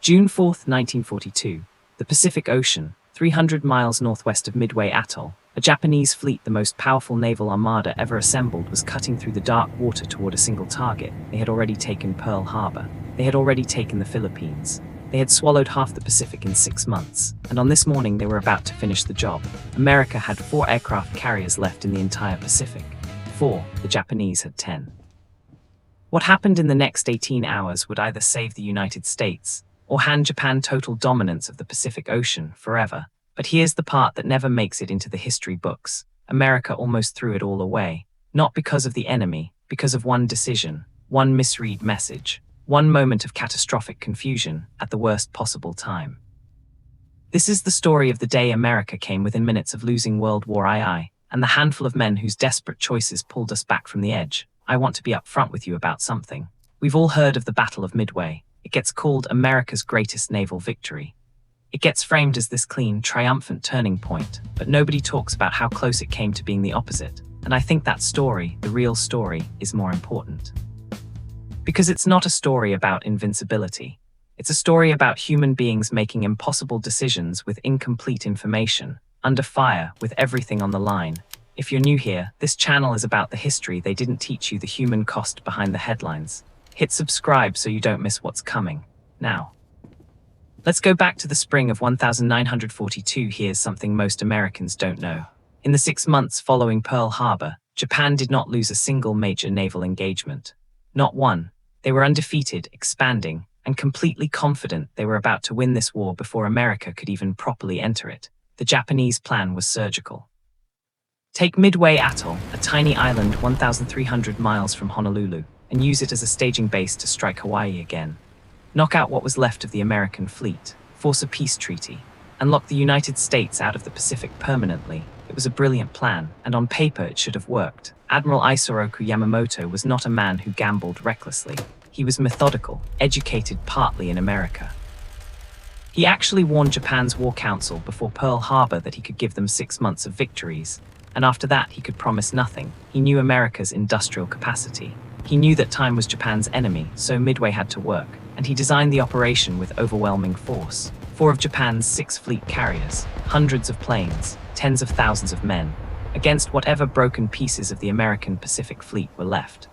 June 4, 1942, the Pacific Ocean, 300 miles northwest of Midway Atoll, a Japanese fleet, the most powerful naval armada ever assembled, was cutting through the dark water toward a single target. They had already taken Pearl Harbor. They had already taken the Philippines. They had swallowed half the Pacific in 6 months, and on this morning they were about to finish the job. America had 4 aircraft carriers left in the entire Pacific. 4, the Japanese had 10. What happened in the next 18 hours would either save the United States or hand Japan total dominance of the Pacific Ocean forever. But here's the part that never makes it into the history books. America almost threw it all away. Not because of the enemy, because of one decision, one misread message, one moment of catastrophic confusion at the worst possible time. This is the story of the day America came within minutes of losing World War II, and the handful of men whose desperate choices pulled us back from the edge. I want to be upfront with you about something. We've all heard of the Battle of Midway. It gets called America's greatest naval victory. It gets framed as this clean, triumphant turning point, but nobody talks about how close it came to being the opposite. And I think that story, the real story, is more important. Because it's not a story about invincibility. It's a story about human beings making impossible decisions with incomplete information, under fire, with everything on the line. If you're new here, this channel is about the history they didn't teach you, the human cost behind the headlines. Hit subscribe so you don't miss what's coming. Now, let's go back to the spring of 1942. Here's something most Americans don't know. In the 6 months following Pearl Harbor, Japan did not lose a single major naval engagement. Not one. They were undefeated, expanding, and completely confident they were about to win this war before America could even properly enter it. The Japanese plan was surgical. Take Midway Atoll, a tiny island 1,300 miles from Honolulu, and use it as a staging base to strike Hawaii again. Knock out what was left of the American fleet, force a peace treaty, and lock the United States out of the Pacific permanently. It was a brilliant plan, and on paper it should have worked. Admiral Isoroku Yamamoto was not a man who gambled recklessly. He was methodical, educated partly in America. He actually warned Japan's War Council before Pearl Harbor that he could give them 6 months of victories, and after that he could promise nothing. He knew America's industrial capacity. He knew that time was Japan's enemy, so Midway had to work, and he designed the operation with overwhelming force. 4 of Japan's 6 fleet carriers, hundreds of planes, tens of thousands of men, against whatever broken pieces of the American Pacific Fleet were left.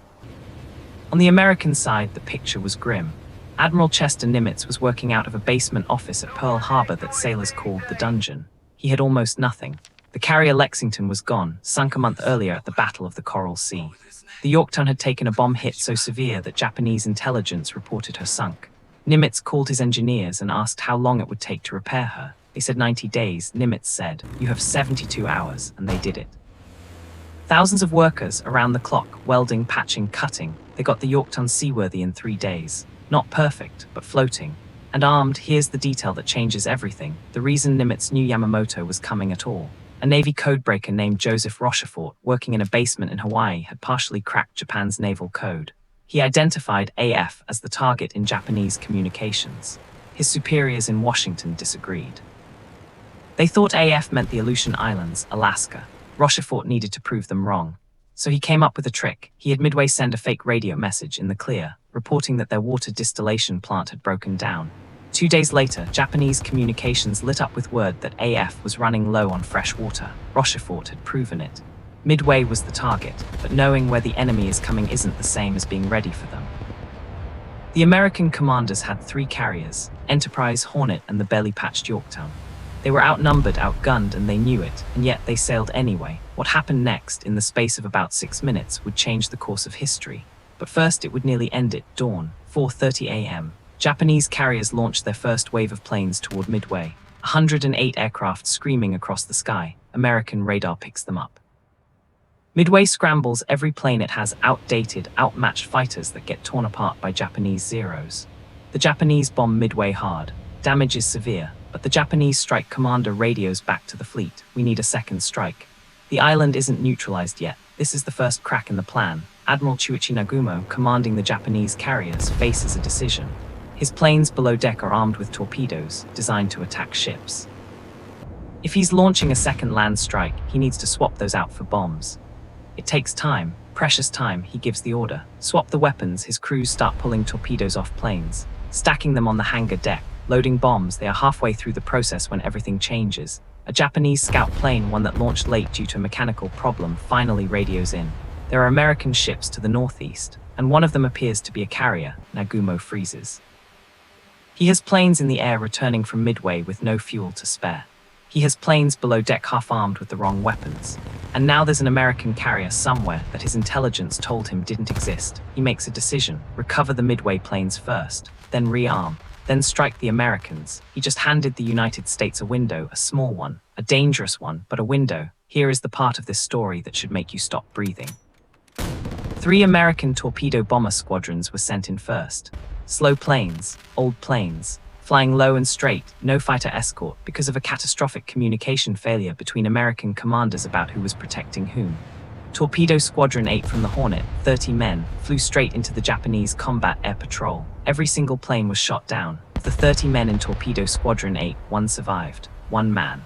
On the American side, the picture was grim. Admiral Chester Nimitz was working out of a basement office at Pearl Harbor that sailors called the Dungeon. He had almost nothing. The carrier Lexington was gone, sunk a month earlier at the Battle of the Coral Sea. The Yorktown had taken a bomb hit so severe that Japanese intelligence reported her sunk. Nimitz called his engineers and asked how long it would take to repair her. They said 90 days. Nimitz said, "You have 72 hours," and they did it. Thousands of workers around the clock, welding, patching, cutting. They got the Yorktown seaworthy in 3 days. Not perfect, but floating. And armed. Here's the detail that changes everything. The reason Nimitz knew Yamamoto was coming at all. A Navy codebreaker named Joseph Rochefort, working in a basement in Hawaii, had partially cracked Japan's naval code. He identified AF as the target in Japanese communications. His superiors in Washington disagreed. They thought AF meant the Aleutian Islands, Alaska. Rochefort needed to prove them wrong. So he came up with a trick. He had Midway send a fake radio message in the clear, reporting that their water distillation plant had broken down. 2 days later, Japanese communications lit up with word that AF was running low on fresh water. Rochefort had proven it. Midway was the target, but knowing where the enemy is coming isn't the same as being ready for them. The American commanders had 3 carriers, Enterprise, Hornet, and the belly-patched Yorktown. They were outnumbered, outgunned, and they knew it, and yet they sailed anyway. What happened next, in the space of about 6 minutes, would change the course of history. But first it would nearly end it. Dawn, 4:30 a.m. Japanese carriers launched their first wave of planes toward Midway. 108 aircraft screaming across the sky. American radar picks them up. Midway scrambles every plane it has, outdated, outmatched fighters that get torn apart by Japanese Zeros. The Japanese bomb Midway hard. Damage is severe, but the Japanese strike commander radios back to the fleet. "We need a second strike." The island isn't neutralized yet. This is the first crack in the plan. Admiral Chuichi Nagumo, commanding the Japanese carriers, faces a decision. His planes below deck are armed with torpedoes, designed to attack ships. If he's launching a second land strike, he needs to swap those out for bombs. It takes time, precious time. He gives the order. Swap the weapons. His crews start pulling torpedoes off planes, stacking them on the hangar deck. loading bombs. They are halfway through the process when everything changes. A Japanese scout plane, one that launched late due to a mechanical problem, finally radios in. There are American ships to the northeast, and one of them appears to be a carrier. Nagumo freezes. He has planes in the air returning from Midway with no fuel to spare. He has planes below deck half-armed with the wrong weapons. And now there's an American carrier somewhere that his intelligence told him didn't exist. He makes a decision: recover the Midway planes first, then rearm, then strike the Americans. He just handed the United States a window, a small one, a dangerous one, but a window. Here is the part of this story that should make you stop breathing. 3 American torpedo bomber squadrons were sent in first. Slow planes, old planes, flying low and straight, no fighter escort because of a catastrophic communication failure between American commanders about who was protecting whom. Torpedo Squadron 8 from the Hornet, 30 men, flew straight into the Japanese combat air patrol. Every single plane was shot down. Of the 30 men in Torpedo Squadron 8, 1 survived. 1 man.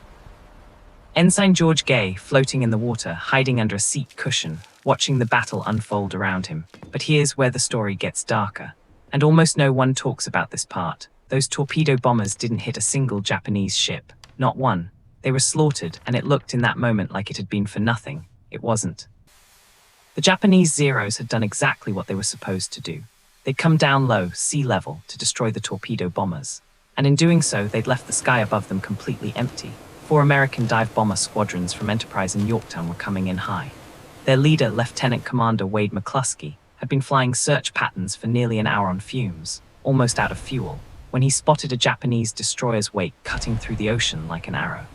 Ensign George Gay, floating in the water, hiding under a seat cushion, watching the battle unfold around him. But here's where the story gets darker. And almost no one talks about this part. Those torpedo bombers didn't hit a single Japanese ship. Not one. They were slaughtered, and it looked in that moment like it had been for nothing. It wasn't. The Japanese Zeros had done exactly what they were supposed to do. They'd come down low, sea level, to destroy the torpedo bombers. And in doing so, they'd left the sky above them completely empty. 4 American dive bomber squadrons from Enterprise and Yorktown were coming in high. Their leader, Lieutenant Commander Wade McCluskey, had been flying search patterns for nearly an hour on fumes, almost out of fuel, when he spotted a Japanese destroyer's wake cutting through the ocean like an arrow.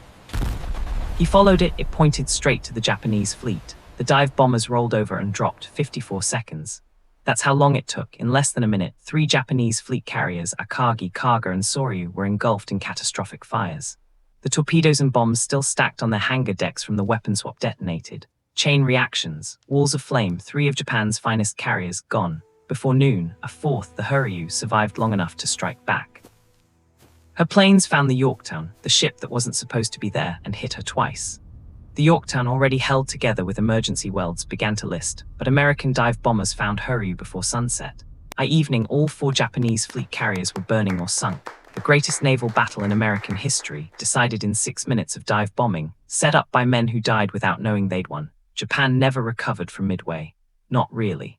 He followed it. It pointed straight to the Japanese fleet. The dive bombers rolled over and dropped. 54 seconds. That's how long it took. In less than a minute, 3 Japanese fleet carriers, Akagi, Kaga, and Soryu, were engulfed in catastrophic fires. The torpedoes and bombs still stacked on their hangar decks from the weapon swap detonated. Chain reactions, walls of flame, 3 of Japan's finest carriers gone. Before noon, a 4th, the Hurryu, survived long enough to strike back. Her planes found the Yorktown, the ship that wasn't supposed to be there, and hit her twice. The Yorktown, already held together with emergency welds, began to list, but American dive bombers found Hurryu before sunset. By evening, all 4 Japanese fleet carriers were burning or sunk. The greatest naval battle in American history, decided in 6 minutes of dive bombing, set up by men who died without knowing they'd won. Japan never recovered from Midway. Not really.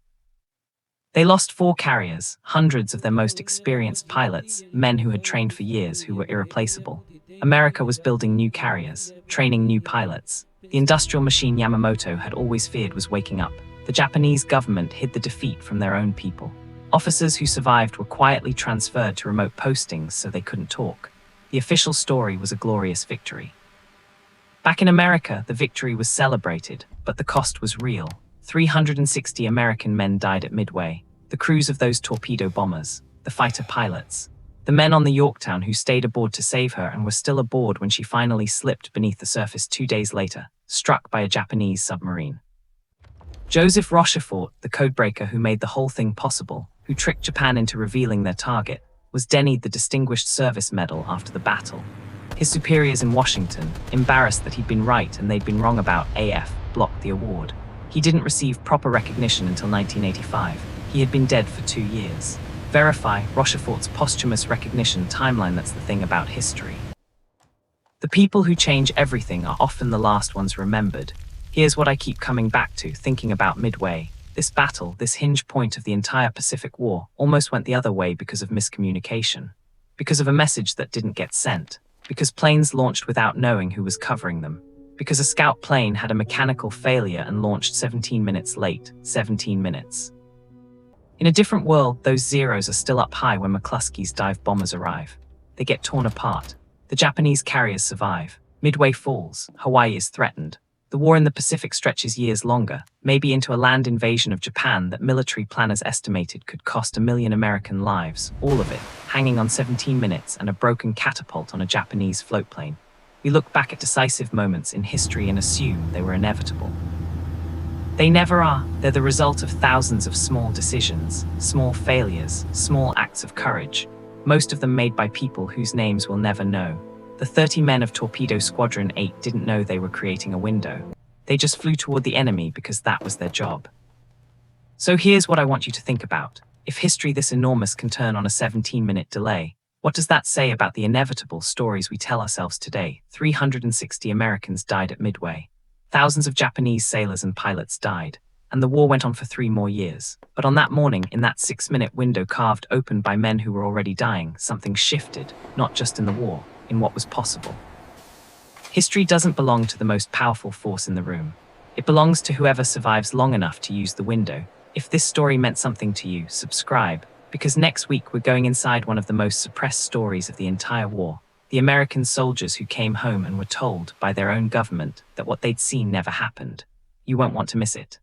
They lost 4 carriers, hundreds of their most experienced pilots, men who had trained for years who were irreplaceable. America was building new carriers, training new pilots. The industrial machine Yamamoto had always feared was waking up. The Japanese government hid the defeat from their own people. Officers who survived were quietly transferred to remote postings so they couldn't talk. The official story was a glorious victory. Back in America, the victory was celebrated, but the cost was real. 360 American men died at Midway. The crews of those torpedo bombers, the fighter pilots, the men on the Yorktown who stayed aboard to save her and were still aboard when she finally slipped beneath the surface 2 days later, struck by a Japanese submarine. Joseph Rochefort, the codebreaker who made the whole thing possible, who tricked Japan into revealing their target, was denied the Distinguished Service Medal after the battle. His superiors in Washington, embarrassed that he'd been right and they'd been wrong about AF, blocked the award. He didn't receive proper recognition until 1985. He had been dead for 2 years. Verify Rochefort's posthumous recognition timeline. That's the thing about history. The people who change everything are often the last ones remembered. Here's what I keep coming back to, thinking about Midway. This battle, this hinge point of the entire Pacific War, almost went the other way because of miscommunication. Because of a message that didn't get sent. Because planes launched without knowing who was covering them. Because a scout plane had a mechanical failure and launched 17 minutes late. 17 minutes. In a different world, those Zeros are still up high when McCluskey's dive bombers arrive. They get torn apart. The Japanese carriers survive. Midway falls. Hawaii is threatened. The war in the Pacific stretches years longer, maybe into a land invasion of Japan that military planners estimated could cost 1 million American lives, all of it, hanging on 17 minutes and a broken catapult on a Japanese floatplane. We look back at decisive moments in history and assume they were inevitable. They never are. They're the result of thousands of small decisions, small failures, small acts of courage, most of them made by people whose names we'll never know. The 30 men of Torpedo Squadron 8 didn't know they were creating a window. They just flew toward the enemy because that was their job. So here's what I want you to think about. If history this enormous can turn on a 17-minute delay, What does that say about the inevitable stories we tell ourselves today? 360 Americans died at Midway. Thousands of Japanese sailors and pilots died, and the war went on for 3 more years. But on that morning, in that 6-minute window carved open by men who were already dying, something shifted, not just in the war, in what was possible. History doesn't belong to the most powerful force in the room. It belongs to whoever survives long enough to use the window. If this story meant something to you, subscribe, because next week we're going inside one of the most suppressed stories of the entire war. The American soldiers who came home and were told by their own government that what they'd seen never happened. You won't want to miss it.